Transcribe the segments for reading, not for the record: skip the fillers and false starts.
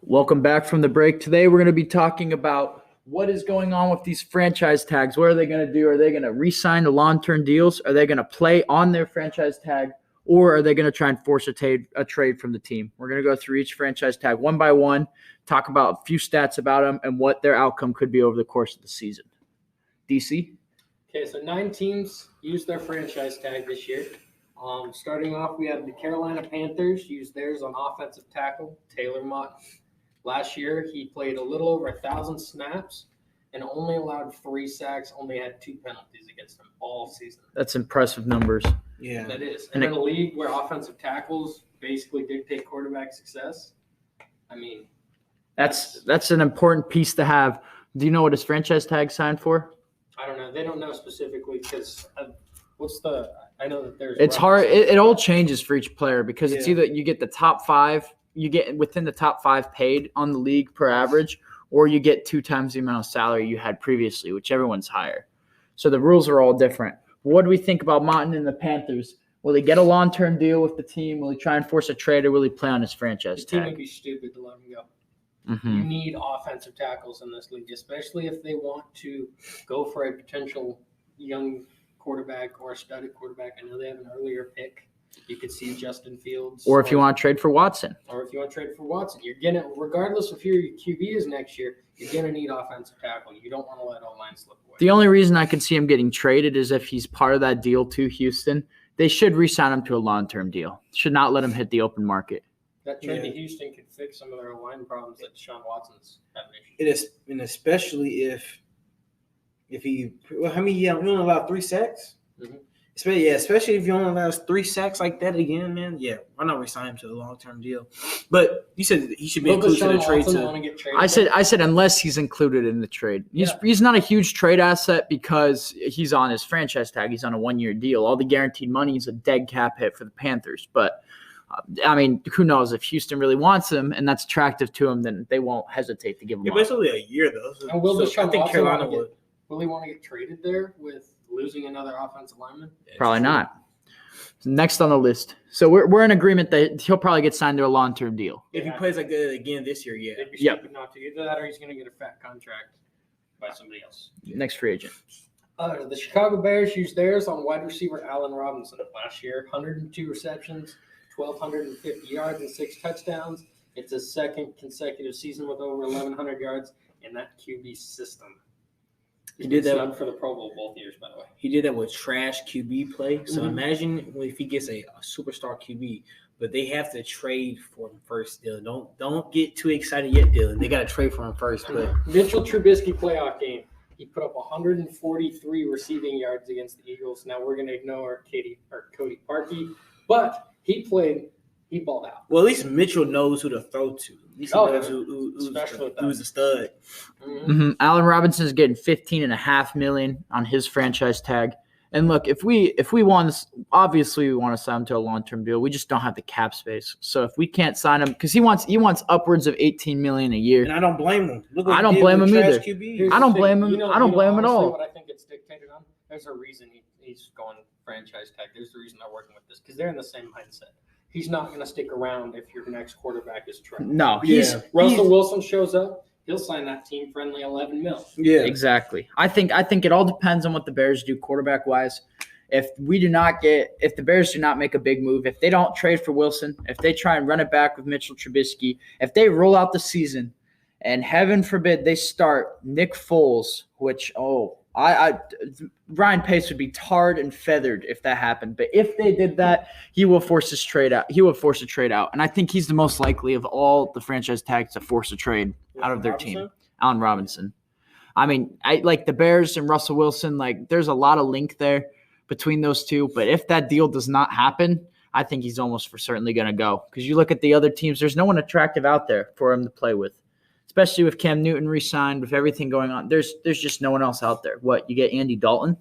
Welcome back from the break. Today we're going to be talking about what is going on with these franchise tags. What are they going to do? Are they going to re-sign to long-term deals? Are they going to play on their franchise tag? Or are they going to try and force a trade from the team? We're going to go through each franchise tag one by one, talk about a few stats about them and what their outcome could be over the course of the season. DC? Okay, so 9 teams used their franchise tag this year. Starting off, we have the Carolina Panthers used theirs on offensive tackle, Taylor Mott. Last year, he played a little over 1,000 snaps and only allowed 3 sacks, only had 2 penalties against him all season. That's impressive numbers. Yeah. That is. And in a league where offensive tackles basically dictate quarterback success, I mean. That's an important piece to have. Do you know what his franchise tag signed for? I don't know. They don't know specifically because I know that there's. It's hard. It all changes for each player because it's either you get the top 5. You get within the top 5 paid on the league per average, or you get 2 times the amount of salary you had previously, which everyone's higher. So the rules are all different. What do we think about Martin and the Panthers? Will he get a long-term deal with the team? Will he try and force a trade, or will he play on his franchise tag? The team would be stupid to let him go. Mm-hmm. You need offensive tackles in this league, especially if they want to go for a potential young quarterback or a studded quarterback. I know they have an earlier pick. You could see Justin Fields. Or if you want to trade for Watson. You're going to, regardless of who your QB is next year, you're going to need offensive tackle. You don't want to let O-line slip away. The only reason I could see him getting traded is if he's part of that deal to Houston. They should re-sign him to a long-term deal. Should not let him hit the open market. That trade to Houston could fix some of their O-line problems that Deshaun Watson's having issues. It is, and especially if he only allowed 3 sacks. Mm-hmm. Especially if you only allow 3 sacks like that again, man. Yeah, why not resign him to a long-term deal? But you said he should be included in the trade. I said unless he's included in the trade. He's not a huge trade asset because he's on his franchise tag. He's on a 1-year deal. All the guaranteed money is a dead cap hit for the Panthers. But I mean, who knows if Houston really wants him and that's attractive to him, then they won't hesitate to give him. Yeah, but it's only a year though. I think Carolina would. Will he want to get traded there with losing another offensive lineman? Probably not. Next on the list. So we're in agreement that he'll probably get signed to a long-term deal. If he plays like that again this year, yeah. It'd be stupid not to. Either that or he's going to get a fat contract by somebody else. Next free agent. The Chicago Bears used theirs on wide receiver Allen Robinson last year. 102 receptions, 1,250 yards, and 6 touchdowns. It's his second consecutive season with over 1,100 yards in that QB system. He did that for the Pro Bowl both years, by the way. He did that with trash QB play. So imagine if he gets a superstar QB, but they have to trade for him first, Dylan. Don't get too excited yet, Dylan. They got to trade for him first. But Mitchell Trubisky playoff game. He put up 143 receiving yards against the Eagles. Now we're going to ignore Cody Parkey, but he balled out. Well, at least Mitchell knows who to throw to. At least he knows who's the stud. Mm-hmm. Allen Robinson is getting $15.5 million on his franchise tag. And look, if we want, obviously we want to sign him to a long-term deal. We just don't have the cap space. So if we can't sign him, because he wants upwards of $18 million a year. And I don't blame him. I don't blame him either. I don't blame him. I don't blame him at all. What I think it's dictated on. There's a reason he's going franchise tag. There's the reason they're working with this because they're in the same mindset. He's not going to stick around if your next quarterback is trash. No, Russell Wilson shows up. He'll sign that team-friendly $11 million. Yeah, exactly. I think it all depends on what the Bears do quarterback-wise. If the Bears do not make a big move, if they don't trade for Wilson, if they try and run it back with Mitchell Trubisky, if they roll out the season, and heaven forbid they start Nick Foles, which Ryan Pace would be tarred and feathered if that happened. But if they did that, he will force a trade out. And I think he's the most likely of all the franchise tags to force a trade out of their team. Allen Robinson. I mean, I like the Bears and Russell Wilson. Like, there's a lot of link there between those two. But if that deal does not happen, I think he's almost for certainly going to go. Because you look at the other teams, there's no one attractive out there for him to play with. Especially with Cam Newton re-signed, with everything going on. There's just no one else out there. What, you get Andy Dalton?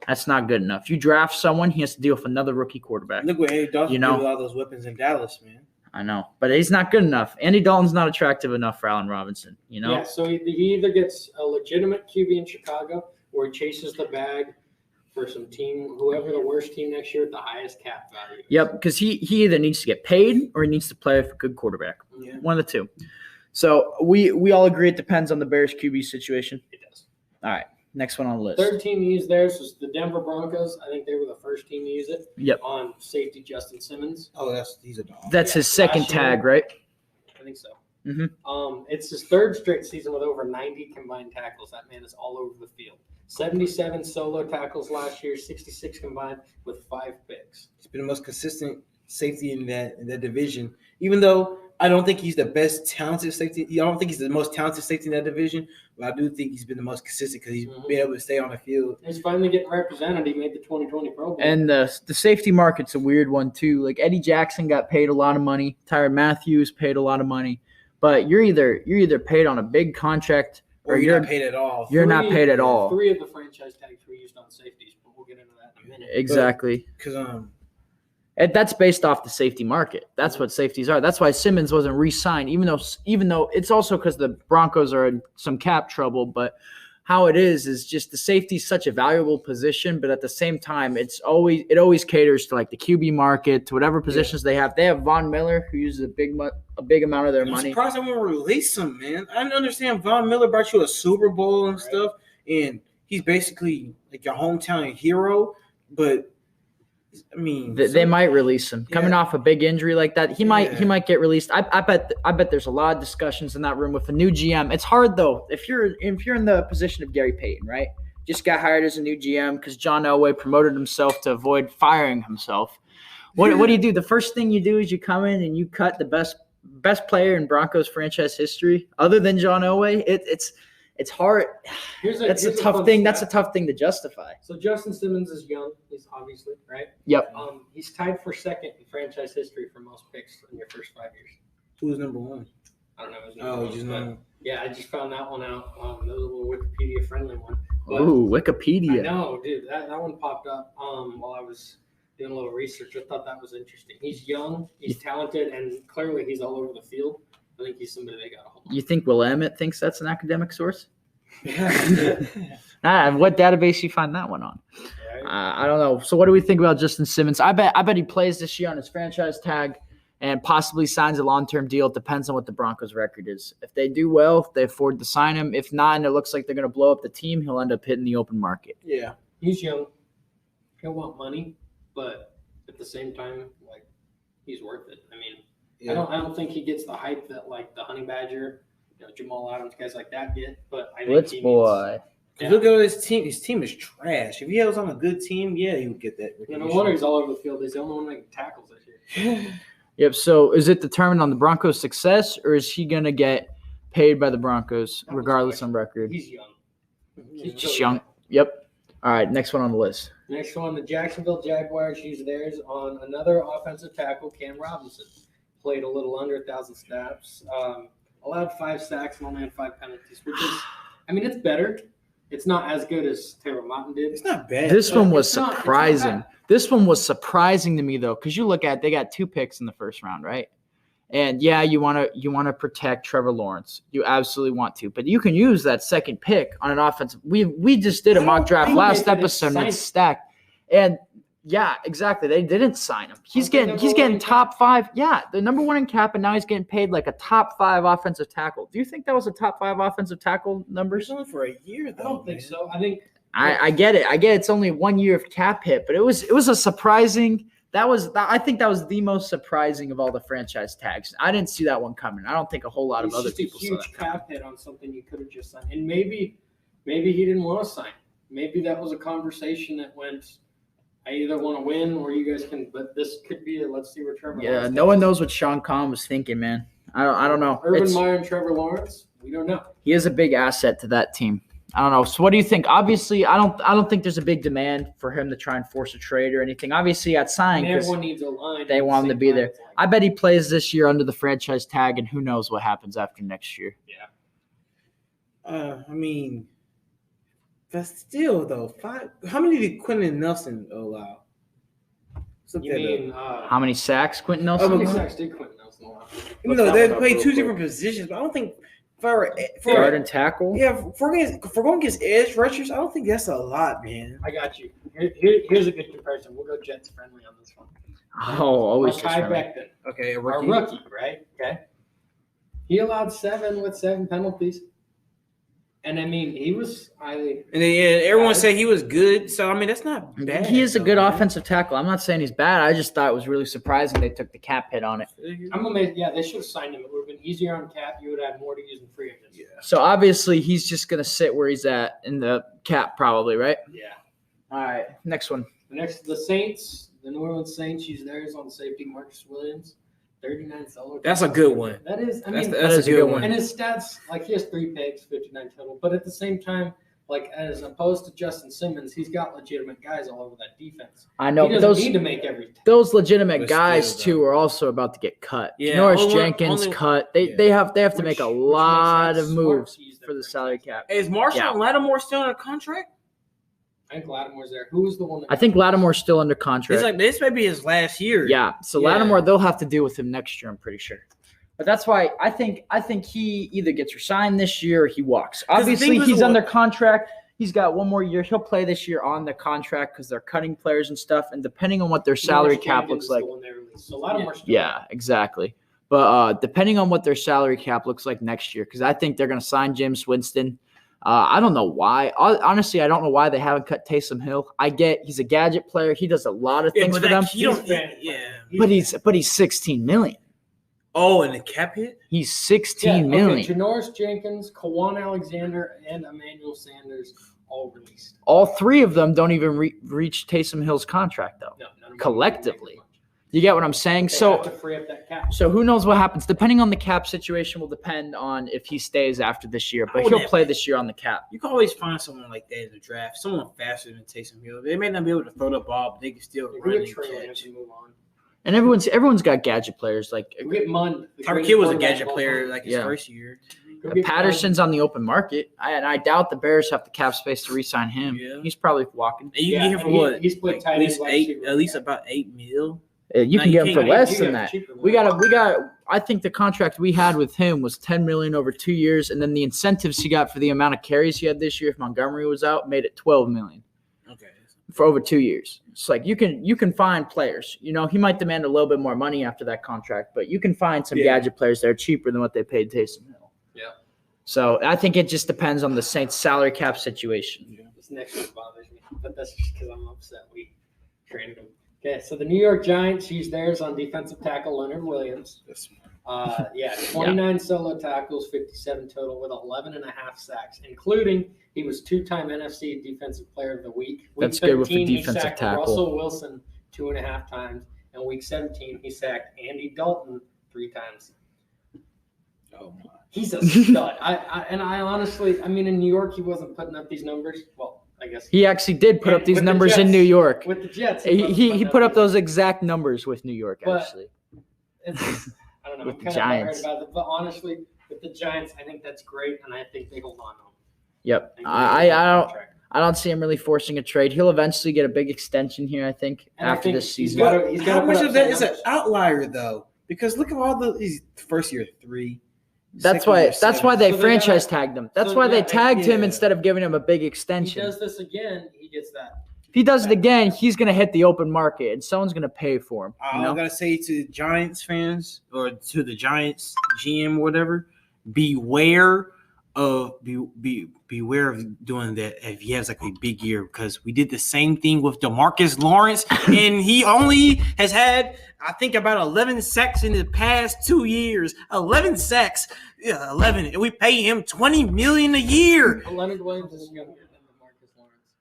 That's not good enough. You draft someone, he has to deal with another rookie quarterback. Look what Andy Dalton did with all those weapons in Dallas, man. I know, but he's not good enough. Andy Dalton's not attractive enough for Allen Robinson, Yeah, so he either gets a legitimate QB in Chicago or he chases the bag for some team, whoever the worst team next year at the highest cap value. Yep, because he either needs to get paid or he needs to play with a good quarterback. Yeah. One of the two. So we all agree it depends on the Bears QB situation. It does. All right, next one on the list. Third team to use theirs was the Denver Broncos. I think they were the first team to use it. Yep. On safety Justin Simmons. Oh, he's a dog. That's his second last year. tag, right? I think so. Mhm. It's his third straight season with over 90 combined tackles. That man is all over the field. 77 solo tackles last year, 66 combined with 5 picks. He's been the most consistent safety in that division. Even though I don't think he's the best talented safety, I don't think he's the most talented safety in that division, but I do think he's been the most consistent because he's been able to stay on the field. He's finally getting represented. He made the 2020 Pro Bowl. And the safety market's a weird one too. Like Eddie Jackson got paid a lot of money. Tyrann Matthews paid a lot of money. But you're either paid on a big contract Or you're not paid at all. You're not paid at all. 3 of the franchise tags were used on safeties, but we'll get into that in a minute. Exactly. Because And that's based off the safety market. That's what safeties are. That's why Simmons wasn't re-signed, even though it's also because the Broncos are in some cap trouble. But how it is just the safety is such a valuable position, but at the same time, it always caters to like the QB market, to whatever positions they have. They have Von Miller, who uses a big amount of their I'm money. surprised they won't release him, man. I didn't understand. Von Miller brought you a Super Bowl and stuff, and he's basically like your hometown hero. But I mean, they might release him coming off a big injury like that. He might get released. I bet there's a lot of discussions in that room with a new GM. It's hard though if you're in the position of Gary Payton, right? Just got hired as a new GM because John Elway promoted himself to avoid firing himself. What do you do? The first thing you do is you come in and you cut the best player in Broncos franchise history, other than John Elway. It's hard. That's a tough thing. That's a tough thing to justify. So Justin Simmons is young. He's obviously right. Yep. He's tied for second in franchise history for most picks in your first 5 years. Who's number one? I don't know his Oh, name. Yeah, I just found that one out. That was a little Wikipedia friendly one. Ooh, Wikipedia. I know, dude. That one popped up while I was doing a little research. I thought that was interesting. He's young. He's talented, and clearly he's all over the field. I think he's somebody they got to hold on. You think Will Emmett thinks that's an academic source? What database you find that one on? I don't know. So what do we think about Justin Simmons? I bet he plays this year on his franchise tag and possibly signs a long-term deal. It depends on what the Broncos' record is. If they do well, if they afford to sign him. If not, and it looks like they're going to blow up the team, he'll end up hitting the open market. Yeah. He's young. He'll want money, but at the same time, like, he's worth it. I mean, I don't think he gets the hype that like the Honey Badger, Jamal Adams, guys like that get. But I think Blitz boy. Look at his team. His team is trash. If he was on a good team, he would get that. No wonder he's all over the field. He's the only one making tackles this year. Yep. So is it determined on the Broncos' success, or is he going to get paid by the Broncos regardless on record? He's young. He's just young. Yep. All right. Next one on the list. Next one, the Jacksonville Jaguars use theirs on another offensive tackle, Cam Robinson. Played a little under 1,000 snaps. Allowed 5 sacks and only had 5 penalties, which is, I mean, it's better. It's not as good as Taylor Martin did. It's not bad. This one was It's not surprising. This one was surprising to me though, because you look at they got 2 picks in the first round, right? And yeah, you want to protect Trevor Lawrence. You absolutely want to, but you can use that second pick on an offensive. We just did a mock draft last episode and it's stacked. And yeah, exactly. They didn't sign him. He's getting top 5. Yeah, the number 1 in cap, and now he's getting paid like a top 5 offensive tackle. Do you think that was a top 5 offensive tackle numbers? It's only for a year, though. I don't think so. I think I get it. It's only 1 year of cap hit, but it was a surprising. I think that was the most surprising of all the franchise tags. I didn't see that one coming. I don't think a whole lot of other people saw that. It's a huge cap hit on something you could have just signed, and maybe he didn't want to sign. Maybe that was a conversation that went. I either want to win or you guys can, but this could be let's see where Trevor Lawrence no one knows what Sean Conn was thinking, man. I don't know. Urban Meyer and Trevor Lawrence, we don't know. He is a big asset to that team. I don't know. So what do you think? Obviously, I don't think there's a big demand for him to try and force a trade or anything. Obviously, he got signed because everyone needs a line. They want him to be there. I bet he plays this year under the franchise tag, and who knows what happens after next year. Yeah. I mean, but still, though, 5. How many did Quentin Nelson allow? How many sacks Quentin Nelson? How many sacks did Quentin Nelson allow? They play 2 different positions, but I don't think for guard and tackle. Yeah, if we're going against edge rushers, I don't think that's a lot, man. I got you. Here's a good comparison. We'll go Jets friendly on this one. Oh, always Mekhi Becton. Okay, a rookie, right? Okay. He allowed 7 with 7 penalties. And I mean, he was highly. And then, everyone said he was good. So, I mean, that's not bad. He is a good man. offensive tackle. I'm not saying he's bad. I just thought it was really surprising they took the cap hit on it. I'm amazed. Yeah, they should have signed him. It would have been easier on cap. You would have had more to use in free agents. Yeah. So obviously he's just gonna sit where he's at in the cap, probably, right? Yeah. All right, next one. The Saints, the New Orleans Saints, use theirs on safety Marcus Williams, 39 solo. That's a good one. That is, That's a good one. And his stats, like he has 3 picks, 59 total. But at the same time, like as opposed to Justin Simmons, he's got legitimate guys all over that defense. I know, He but doesn't need to make every. those legitimate But guys still, too though. are also about to get cut. Yeah, Norris only- Jenkins only- cut. They yeah. they have to make a Which lot makes of sense. moves Smart to use their for the salary cap. Is Marshall Yeah. Lattimore still under contract? I think Lattimore's there. Who was the one? That I think Lattimore's still under contract. It's like this may be his last year. Yeah, so Yeah. Lattimore they'll have to deal with him next year. I'm pretty sure. But that's why I think he either gets resigned this year or he walks. the Obviously, thing was he's what- under contract. He's got one more year. He'll play this year on the contract because they're cutting players and stuff. And depending on what their salary Norris cap Jenkins looks is like, the one they released. So Lattimore's still yeah, exactly. But depending on what their salary cap looks like next year, because I think they're going to sign James Winston. I don't know why. Honestly, I don't know why they haven't cut Taysom Hill. I get he's a gadget player. He does a lot of Yeah, things but for them. you don't. He's bad. Yeah. But he's 16 million. Oh, and the cap hit. He's 16 million. Okay, Janoris Jenkins, Kawan Alexander, and Emmanuel Sanders all released. All 3 of them don't even reach Taysom Hill's contract, though. No, none of them Collectively. make much. You get what I'm saying? They have to So, free up that cap. so who knows what happens? Depending on the cap situation will depend on if he stays after this year. I But would he'll never- play this year on the cap. You can always find someone like that in the draft. Someone faster than Taysom Hill. They may not be able to throw the ball, but they can still If run we and get Trey Lance catch. and move on. And everyone's got gadget players like We get Munn. the Tyreek greatest Hill was a quarterback gadget of all player time. like his Yeah. first year. Go get Patterson's on the open market. I doubt the Bears have the cap space to re-sign him. Yeah. He's probably walking. And you Yeah, can get him for and he- what? he's played Like, tight at end, least wide 8, receiver. at least about 8 mil. You No, can you get him for can't. less You than get that. cheaper than We that. got. I think the contract we had with him was 10 million over 2 years, and then the incentives he got for the amount of carries he had this year, if Montgomery was out, made it 12 million Okay. for over 2 years. It's like you can find players. You know, he might demand a little bit more money after that contract, but you can find some Yeah. gadget players that are cheaper than what they paid Taysom Hill. Yeah. So I think it just depends on the Saints' salary cap situation. This next one bothers me, but that's just because I'm upset we traded him. Okay, so the New York Giants used theirs on defensive tackle Leonard Williams. That's smart. 29 solo tackles, 57 total, with 11 and a half sacks, including he was 2-time NFC Defensive Player of the Week. Week That's good with the 13, he defensive sacked tackle. Russell Wilson 2.5 times, and Week 17 he sacked Andy Dalton 3 times. Oh my. He's a stud. I honestly, I mean, in New York he wasn't putting up these numbers. Well, I guess He actually did put Yeah, up these with the numbers in Jets. New York. with the Jets He put up these- those exact numbers with New York, But- actually. It's, I don't know. With I'm the kind Giants. of about it, but honestly, with the Giants, I think that's great, and I think they hold on to him. Yep. think I they don't contract. I don't see him really forcing a trade. He'll eventually get a big extension here, I think, And I after think this he's season. got- he's gotta How much put of up that some is an numbers. outlier though? Because look at all the he's first year 3. That's second why. year That's 7. why they So they franchise gotta- tagged him. That's so why they yeah, tagged him yeah. instead of giving him a big He extension. does this again, he gets that. If he does it again, he's gonna hit the open market, and someone's gonna pay for him. You All I know? gotta say to Giants fans or to the Giants GM, whatever, beware of beware of doing that if he has like a big year, because we did the same thing with DeMarcus Lawrence, and he only has had I think about 11 sacks in the past 2 years. 11 sacks, yeah, 11, and we pay him $20 million a year. Leonard Williams is younger than DeMarcus Lawrence.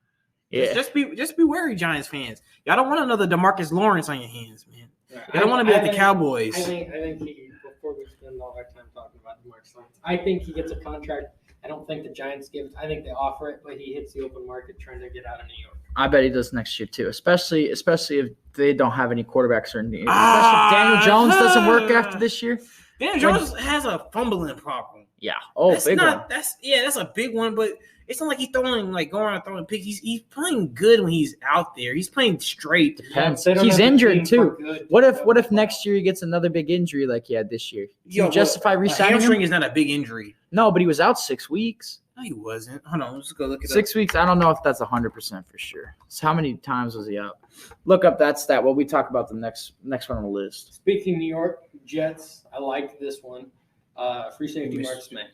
Yeah. Just be wary, Giants fans. Y'all don't want another DeMarcus Lawrence on your hands, man. Yeah, Y'all don't want to be like the think- Cowboys. I think he, before we spend all our time talking about DeMarcus Lawrence, I think he gets a contract. I don't think the Giants give it. I think they offer it, but he hits the open market trying to get out of New York. I bet he does next year too, especially if they don't have any quarterbacks or anything. Especially Ah, if Daniel Jones doesn't work after this year. Dan Jones has a fumbling problem. Yeah. Oh, That's big not, one. that's a big one, but it's not like he's going around throwing picks. He's playing good when he's out there. He's playing straight. Depends. They don't He's have the injured team too. for good. What if next year he gets another big injury like he had this year? Can you justify a re-signing hamstring him? is not a big injury. No, but he was out 6 weeks. No, he wasn't. Hold on, let's go look it 6 weeks. I don't know if that's 100% for sure. So how many times was he out? Look up that stat while we talk about the next one on the list. Speaking New York Jets, I liked this one. Free safety Marcus May.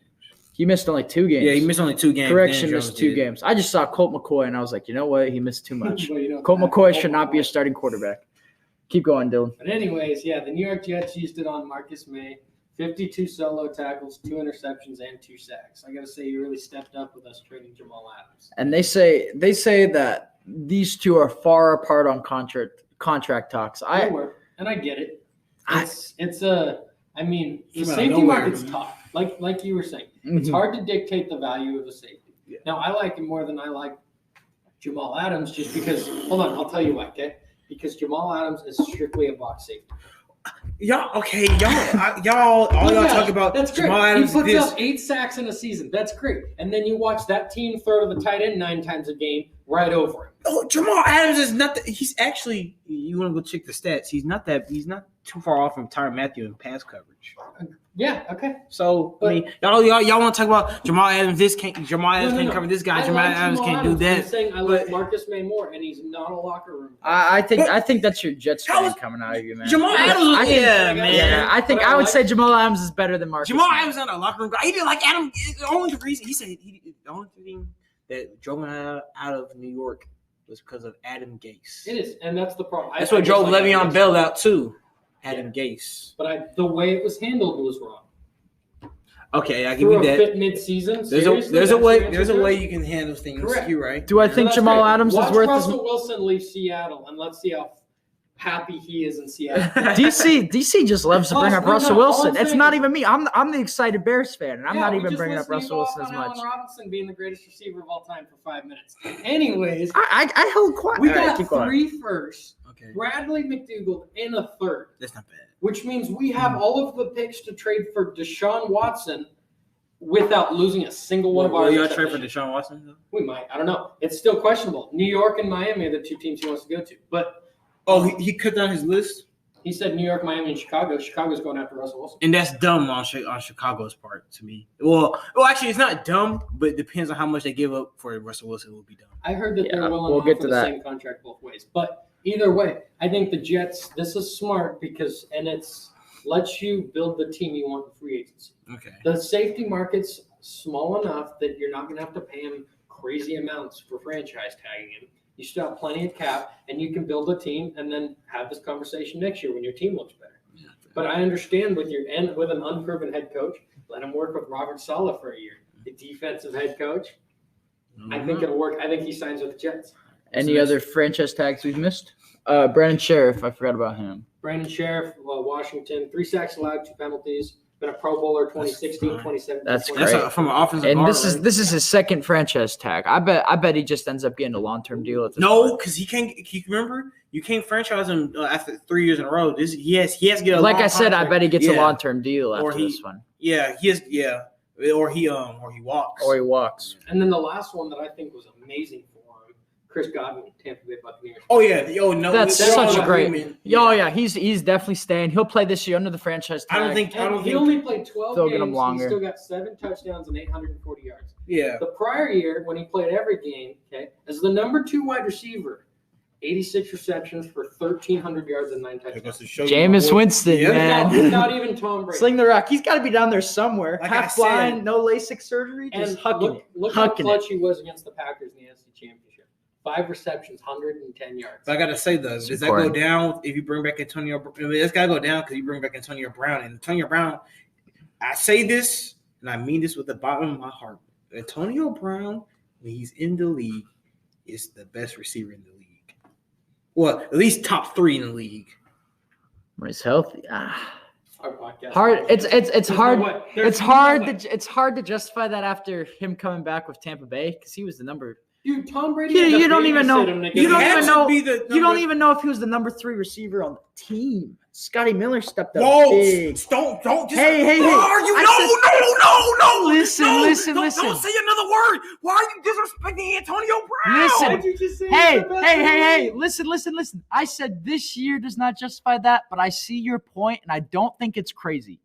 He missed only 2 games. Yeah, he missed only 2 games. Correction, missed 2 games. I just saw Colt McCoy, and I was like, you know what? He missed too much. Colt McCoy should not be a starting quarterback. Keep going, Dylan. But anyways, yeah, the New York Jets used it on Marcus May. 52 solo tackles, 2 interceptions, and 2 sacks. I got to say, he really stepped up with us trading Jamal Adams. And they say that these two are far apart on contract talks. They were, and I get it. The Came out of safety nowhere, market's man. tough. Like you were saying, it's hard to dictate the value of a safety. Yeah. Now, I like him more than I like Jamal Adams, just because. Hold on, I'll tell you why. Okay, because Jamal Adams is strictly a box safety. Y'all talk about that's great. Jamal Adams. He puts up 8 sacks in a season. That's great. And then you watch that team throw to the tight end 9 times a game right over him. Oh, Jamal Adams is not. He's actually. You want to go check the stats? He's not too far off from Tyrann Mathieu in pass coverage. Yeah. Okay. So I mean, y'all want to talk about Jamal Adams? Jamal Adams can't cover this guy. Jamal Adams can't do that. I'm saying I like Marcus May more, and he's not a locker room. I think that's your Jets fan coming out of you, man. Jamal Adams, man. Yeah, I would say Jamal Adams is better than Marcus. Jamal May. Adams not a locker room guy. He didn't like Adam. The only reason he said the only thing that drove him out of New York was because of Adam Gase. It is, and that's the problem. That's what drove Le'Veon Bell out too. Adam Gase. But the way it was handled was wrong. Okay, I give you that. Fit mid-season. There's a way you can handle things. Correct. You're right. Do I think Jamal Adams is worth Russell Wilson leave Seattle, and let's see how happy he is in Seattle. DC just loves to bring up Russell Wilson. It's not even me. I'm the excited Bears fan, and I'm not even bringing up Russell Wilson as much. Allen Robinson being the greatest receiver of all time for 5 minutes. Anyways, I held quiet. We got 3 firsts. Okay. Bradley McDougall in a 3rd. That's not bad. Which means we have all of the picks to trade for Deshaun Watson without losing a single one of our. Will y'all trade for Deshaun Watson? Though? We might. I don't know. It's still questionable. New York and Miami are the 2 teams he wants to go to. But he cut down his list. He said New York, Miami, and Chicago. Chicago's going after Russell Wilson. And that's dumb on Chicago's part to me. Well, actually, it's not dumb, but it depends on how much they give up for Russell Wilson. Will be dumb. I heard that they're willing to offer the same contract both ways. But either way, I think the Jets. This is smart because it's lets you build the team you want in free agency. Okay. The safety market's small enough that you're not going to have to pay him crazy amounts for franchise tagging him. You still have plenty of cap, and you can build a team and then have this conversation next year when your team looks better. Yeah. But I understand with an unproven head coach, let him work with Robert Saleh for a year, the defensive head coach. Mm-hmm. I think it'll work. I think he signs with the Jets. Any other franchise tags we've missed? Brandon Sheriff, I forgot about him. Brandon Sheriff, Washington, 3 sacks allowed, 2 penalties. Been a Pro Bowler 2016, 2017. That's great. That's from an offensive. And this is his 2nd franchise tag. I bet he just ends up getting a long-term deal at this point. Because he can't. Remember, you can't franchise him after 3 years in a row. He has to get a like long I said, contract. I bet he gets a long-term deal after this one. Yeah, he is. Yeah, or he walks. Or he walks. And then the last one that I think was amazing for him, Chris Godwin, Tampa Bay Buccaneers. Oh yeah, no, that's such a great. Yeah, he's definitely staying. He'll play this year under the franchise tag. I don't think he only played 12 games. Get him longer. He still got 7 touchdowns and 840 yards. Yeah. The prior year, when he played every game, as the number 2 wide receiver, 86 receptions for 1,300 yards and 9 touchdowns. Jameis Winston, man. Not even Tom Brady. Sling the rock. He's got to be down there somewhere. Like half blind, no LASIK surgery, just hucking it. Look how clutch he was against the Packers in the NFC Championship. 5 receptions, 110 yards. But I gotta say though, does that go down if you bring back Antonio? I mean, it's gotta go down because you bring back Antonio Brown. And Antonio Brown, I say this and I mean this with the bottom of my heart. Antonio Brown, when he's in the league, is the best receiver in the league. Well, at least top 3 in the league. When he's healthy, hard. It's hard. It's hard to justify that after him coming back with Tampa Bay because he was the number. Dude, Tom Brady. You don't even know. You don't even know if he was the number 3 receiver on the team. Scotty Miller stepped up. Big. Don't just. Hey! Why are you? No! Listen. Don't say another word. Why are you disrespecting Antonio Brown? Listen. Why'd you just say Hey! Listen. I said this year does not justify that, but I see your point, and I don't think it's crazy.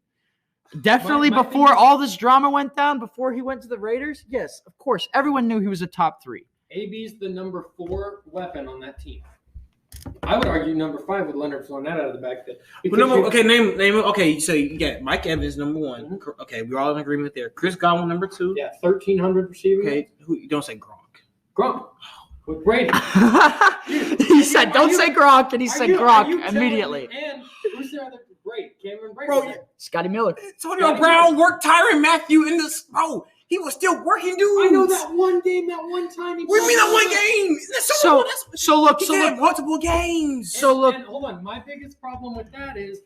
Definitely before all this drama went down, before he went to the Raiders, yes, of course, everyone knew he was a top 3. AB's the number 4 weapon on that team. I would argue number 5 with Leonard Fournette out of the backfield. Name it. Okay, so you got Mike Evans number 1. Mm-hmm. Okay, we're all in agreement there. Chris Godwin number 2. Yeah, 1,300 receivers. Okay, you don't say Gronk. Gronk with Brady. He said, "Don't say Gronk," and he said Gronk immediately. And who's the other great? Cameron Brady. Bro, Scotty Miller. Antonio Brown worked Tyrann Mathieu in this. Bro, he was still working, dude. I know that one game, that one time. What do you mean that one game? So look, multiple games. And hold on. My biggest problem with that is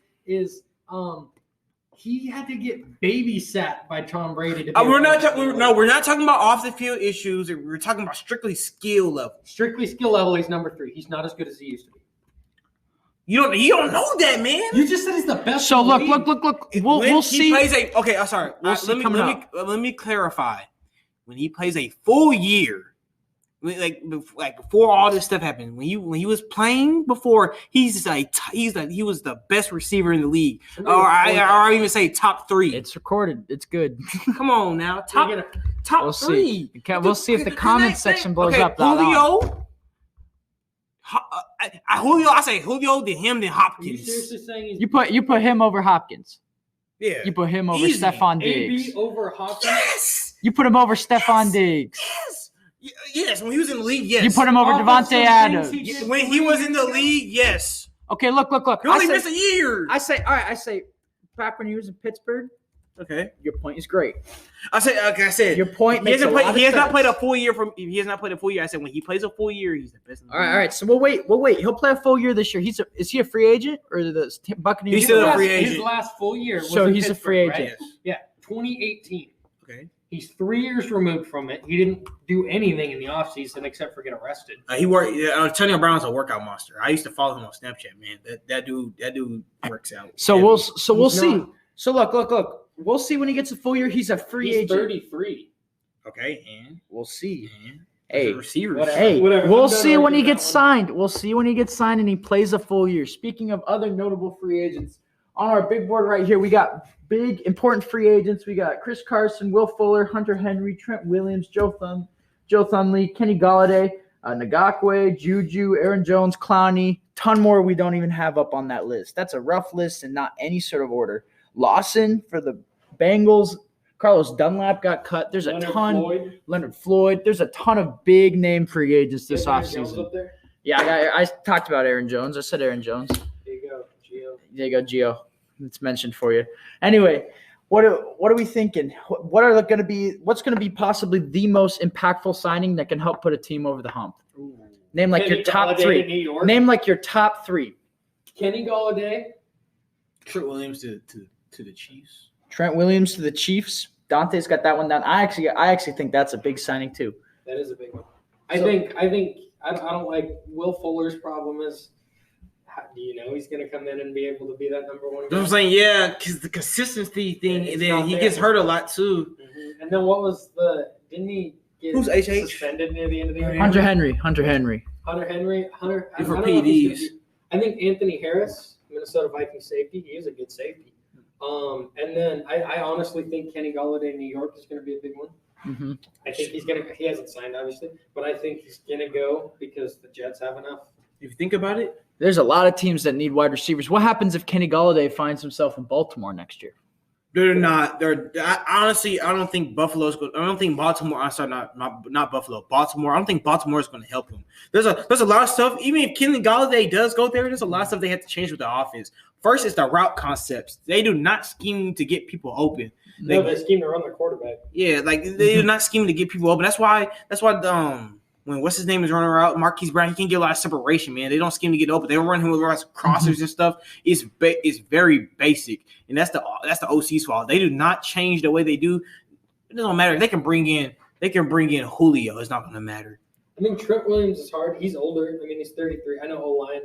he had to get babysat by Tom Brady. We're not talking about off the field issues. We're talking about strictly skill level. Strictly skill level, he's number 3. He's not as good as he used to be. You don't know that, man. You just said he's the best. So look. We'll see. I'm sorry. Let me clarify. When he plays a full year, like before all this stuff happened, when he was playing before, he was the best receiver in the league, or I even say top 3. It's recorded. It's good. Come on now, top we'll 3. We'll see if the comment section blows up. Julio, I say Julio, then him, then Hopkins. Are you seriously saying you put him over Hopkins? Yeah. You put him over Easy. Stephon Diggs. AB over Hopkins? Yes. You put him over Stephon Diggs. Yes. When he was in the league, yes. You put him over Devontae Adams. When he was in the league, yes. Okay, look. He only missed a year. I say back when he was in Pittsburgh. Okay, your point is great. I said your point makes he has not played a sense. full year. He has not played a full year. I said when he plays a full year, he's the best. All right. So we'll wait. He'll play a full year this year. Is he a free agent or the Buccaneers? He's still a free agent. His last full year. Was so in he's Pittsburgh, a free agent. Right? Yeah, 2018. Okay. He's 3 years removed from it. He didn't do anything in the offseason except for get arrested. He worked. Antonio Brown's a workout monster. I used to follow him on Snapchat, man. That dude works out. So we'll see. So look. We'll see when he gets a full year. He's a free agent. 33. Okay, and we'll see. Hey, receivers. Whatever. We'll see when he gets signed. We'll see when he gets signed and he plays a full year. Speaking of other notable free agents, on our big board right here, we got big important free agents. We got Chris Carson, Will Fuller, Hunter Henry, Trent Williams, Joe Thunley, Kenny Golladay, Ngakwe, Juju, Aaron Jones, Clowney, ton more we don't even have up on that list. That's a rough list and not any sort of order. Lawson for the Bengals. Carlos Dunlap got cut. There's a ton. Leonard Floyd. There's a ton of big name free agents this offseason. Yeah, I talked about Aaron Jones. I said Aaron Jones. There you go, Gio. There you go, Gio. It's mentioned for you. Anyway, what are we thinking? What's going to be possibly the most impactful signing that can help put a team over the hump? Name like your top 3. Name like your top 3. Kenny Golladay. Trent Williams to the Chiefs. Trent Williams to the Chiefs. Dante's got that one down. I actually think that's a big signing too. That is a big one. I don't like Will Fuller's problem is, do you know he's going to come in and be able to be that number 1 guy? I'm saying, yeah, because the consistency thing, and then he gets hurt a lot too. Mm-hmm. And then what was didn't he get suspended near the end of the year? Hunter Henry. For PEDs. I think Anthony Harris, Minnesota Vikings safety, he is a good safety. And then I honestly think Kenny Golladay in New York is going to be a big one. Mm-hmm. I think he hasn't signed obviously, but I think he's going to go because the Jets have enough. If you think about it, there's a lot of teams that need wide receivers. What happens if Kenny Golladay finds himself in Baltimore next year? They're not. Honestly, I don't think Buffalo's going. I don't think Baltimore. I'm sorry, not Buffalo. Baltimore. I don't think Baltimore is going to help him. There's a lot of stuff. Even if Kenny Golladay does go there, there's a lot of stuff they have to change with the offense. First is the route concepts. They do not scheme to get people open. They scheme to run their quarterback. Yeah, like they do not scheme to get people open. That's why when what's his name is running around, Marquise Brown, he can get a lot of separation, man. They don't scheme to get open. They don't run him with lots of crossers and stuff. It's very basic, and that's the OC's fault. They do not change the way they do. It doesn't matter. They can bring in Julio. It's not going to matter. I think Trent Williams is hard. He's older. I mean, he's 33. I know O-line,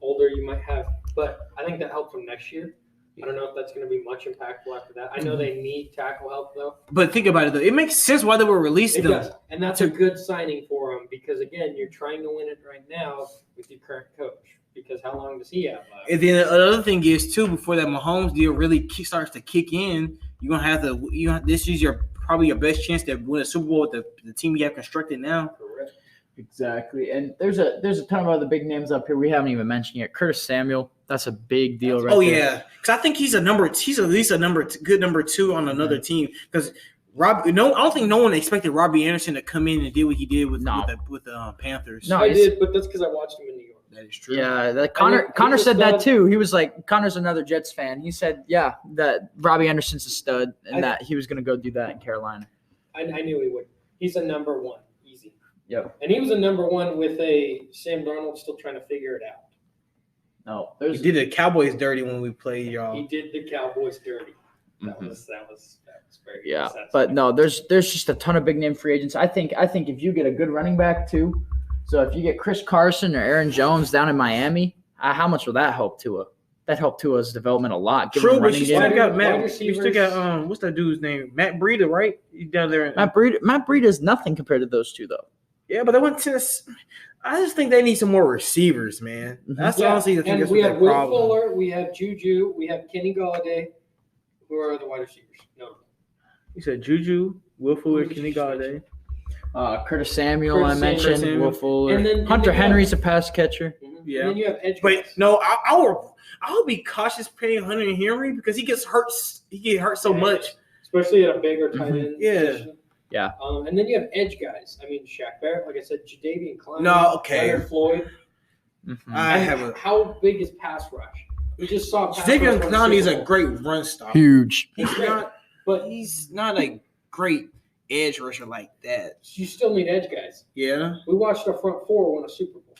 older you might have, but I think that helps him next year. I don't know if that's going to be much impactful after that. I know they need tackle help, though. But think about it, though. It makes sense why they were releasing them. It does. And that's a good signing for him because, again, you're trying to win it right now with your current coach because how long does he have left? And then another thing is, too, before that Mahomes deal really starts to kick in, you're going to have to – this is probably your best chance to win a Super Bowl with the team you have constructed now. Correct. Exactly. And there's a ton of other big names up here we haven't even mentioned yet. Curtis Samuel, that's a big deal right there. Yeah, because I think he's at least a good number 2 on another team. Because I don't think no one expected Robbie Anderson to come in and do what he did with the Panthers. No, I did, but that's because I watched him in New York. That is true. Yeah, Connor said that too. He was like, Connor's another Jets fan. He said, yeah, that Robbie Anderson's a stud and that he was going to go do that in Carolina. I knew he would. He's a number 1, easy. Yep. And he was a number 1 with a Sam Darnold still trying to figure it out. No, he did the Cowboys dirty when we played y'all. He did the Cowboys dirty. That was very but no, there's just a ton of big name free agents. I think if you get a good running back too, so if you get Chris Carson or Aaron Jones down in Miami, how much will that help Tua? That helped Tua's development a lot. True, but you still got what's that dude's name? Matt Breida, right? He's down there. Matt Breida is nothing compared to those two though. Yeah, but they went to. I just think they need some more receivers, man. That's honestly the thing. And we have Will Fuller, we have Juju, we have Kenny Galladay. Who are the wide receivers? No. You said Juju, Will Fuller, Kenny Galladay. Curtis Samuel, I mentioned. Will Fuller. And then Hunter Henry's a pass catcher. Yeah. And then you have edge But guys. no, I'll be cautious paying Hunter Henry because he gets hurt. He get hurt so much, especially at a bigger tight end position. Yeah. And then you have edge guys. I mean, Shaq Barrett, like I said, Jadeveon Clowney. No, okay. Leonard Floyd. How big is pass rush? We just saw Jadeveon Clowney is a great run stopper. Huge. He's not a great edge rusher like that. You still need edge guys. Yeah. We watched our front 4 win a Super Bowl.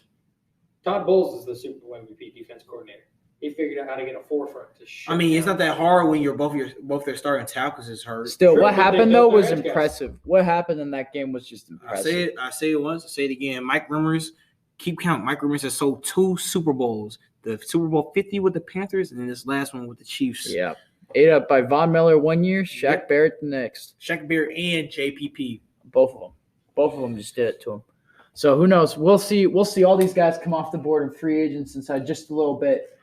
Todd Bowles is the Super Bowl MVP defense coordinator. He figured out how to get a forefront to shoot. I mean, it's not that hard when both their starting tackles is hurt. Still, what happened though was impressive. What happened in that game was just impressive. I say it once, I say it again. Mike Rimmers, keep count. Mike Rimmers has sold 2 Super Bowls. The Super Bowl 50 with the Panthers and then this last one with the Chiefs. Yeah. Ate up by Von Miller one year, Shaq Barrett the next. Shaq Barrett and JPP. Both of them just did it to him. So who knows? We'll see all these guys come off the board and free agents inside just a little bit.